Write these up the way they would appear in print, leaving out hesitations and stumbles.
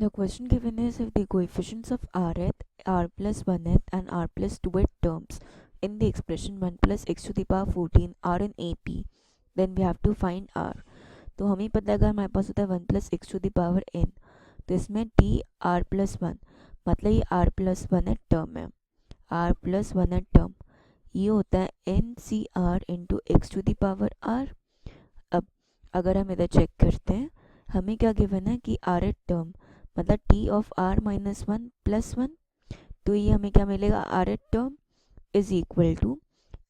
The question given is if the coefficients of rth, r plus 1th and r plus 2th terms in the expression 1 plus x to the power 14 are in AP, then we have to find r. तो हमें पता है अगर हमारे पास होता है 1 plus x to the power n, तो इसमें t r plus 1 मतलब ये r plus 1th टर्म है, r plus 1th टर्म ये होता है n c r into x to the power r. अब अगर हम इधर चेक करते हैं हमें क्या गिवन है कि r टर्म मतलब t of r minus 1 plus 1, तो ये हमें क्या मिलेगा r term is equal to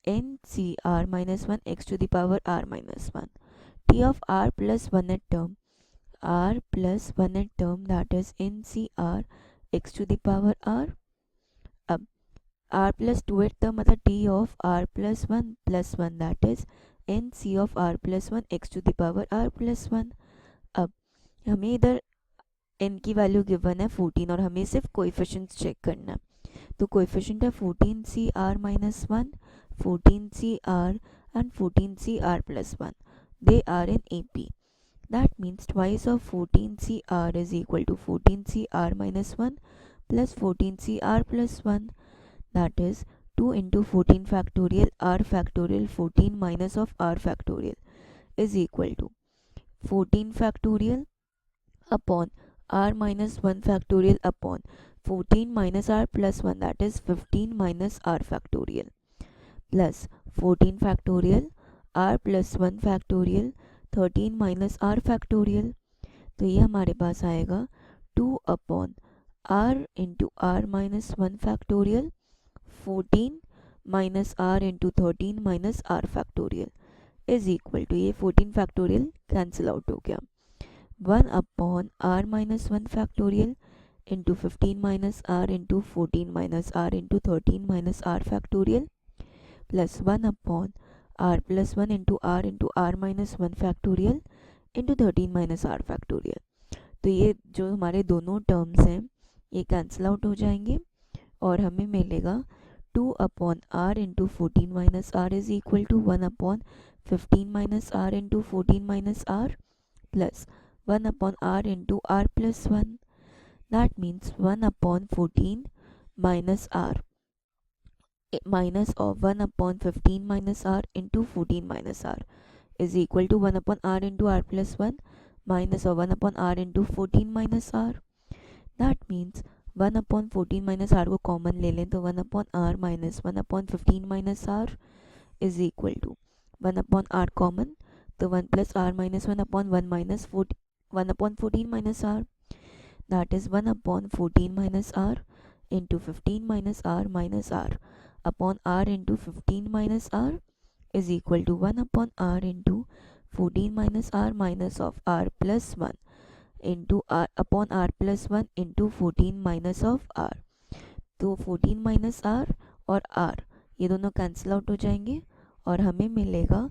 n c r minus 1 x to the power r minus 1. t of r plus 1 term that is n c r x to the power r. अब r plus 2 term मतलब t of r plus 1 plus 1 that is n c of r plus 1 x to the power r plus 1. अब हमें इधर n की value given है 14 और हमें सिर्फ कोएफिशिएंट्स चेक करना है. तो कोएफिशिएंट है 14cr minus 1, 14cr and 14cr plus 1. They are in AP. That means twice of 14cr is equal to 14cr minus 1 plus 14cr plus 1. That is 2 into 14 factorial r factorial 14 minus of r factorial is equal to 14 factorial upon r minus 1 factorial upon 14 minus r plus 1 that is 15 minus r factorial plus 14 factorial r plus 1 factorial 13 minus r factorial. तो ये हमारे पास आएगा 2 upon r into r minus 1 factorial 14 minus r into 13 minus r factorial is equal to ये 14 factorial cancel out हो गया 1 upon r minus 1 factorial into 15 minus r into 14 minus r into 13 minus r factorial plus 1 upon r plus 1 into r minus 1 factorial into 13 minus r factorial. तो ये जो हमारे दोनों terms हैं ये कैंसिल आउट हो जाएंगे और हमें मिलेगा 2 upon r into 14 minus r is equal to 1 upon 15 minus r into 14 minus r plus 1 upon r into r plus 1. That means 1 upon 14 minus r minus of 1 upon 15 minus r into 14 minus r is equal to 1 upon r into r plus 1 minus of 1 upon r into 14 minus r. That means 1 upon 14 minus r को common ले लें तो 1 upon r minus 1 upon 15 minus r is equal to 1 upon r common तो 1 plus r minus 1 upon 1 minus 1 upon 14 minus r that is 1 upon 14 minus r into 15 minus r upon r into 15 minus r is equal to 1 upon r into 14 minus r minus of r plus 1 into r upon r plus 1 into 14 minus of r. तो 14 minus r और r ये दोनों cancel out हो जाएंगे और हमें मिलेगा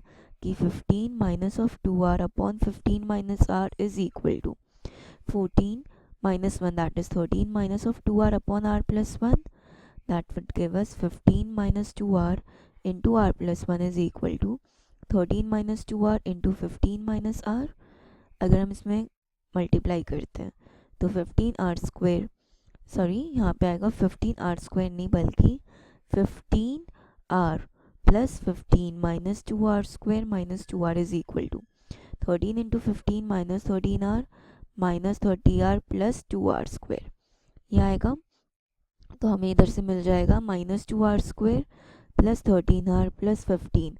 कि 15 minus of 2r upon 15 minus r is equal to 14 minus 1 that is 13 minus of 2r upon r plus 1 that would give us 15 minus 2r into r plus 1 is equal to 13 minus 2r into 15 minus r. अगर हम इसमें multiply करते हैं तो 15r square यहाँ पे आएगा 15r square नहीं बल्कि 15r plus 15 minus 2r square minus 2r is equal to 13 into 15 minus 13r minus 30r plus 2r square. ये आएगा तो हमें इधर से मिल जाएगा minus 2r square plus 13r plus 15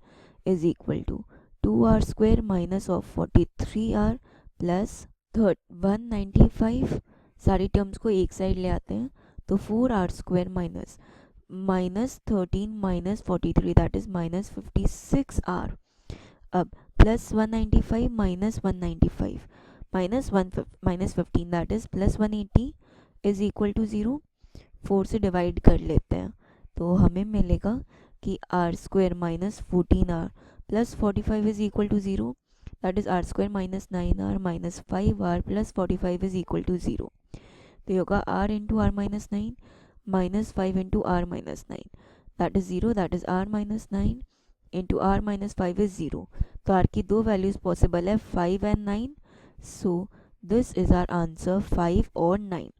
is equal to 2r square minus of 43r plus 195. सारी terms को एक साइड ले आते हैं तो 4r square minus 13 minus 43 that is minus 56r. अब plus 195 minus 195 minus 15 that is plus 180 is equal to 0. 4 से divide कर लेते हैं तो हमें मिलेगा कि r square minus 14r plus 45 is equal to 0 that is r square minus 9r minus 5r plus 45 is equal to 0. तो होगा r into r minus 9 minus 5 into r minus 9 that is 0 that is r minus 9 into r minus 5 is 0. तो r की दो values possible है 5 and 9 so This is our answer 5 or 9.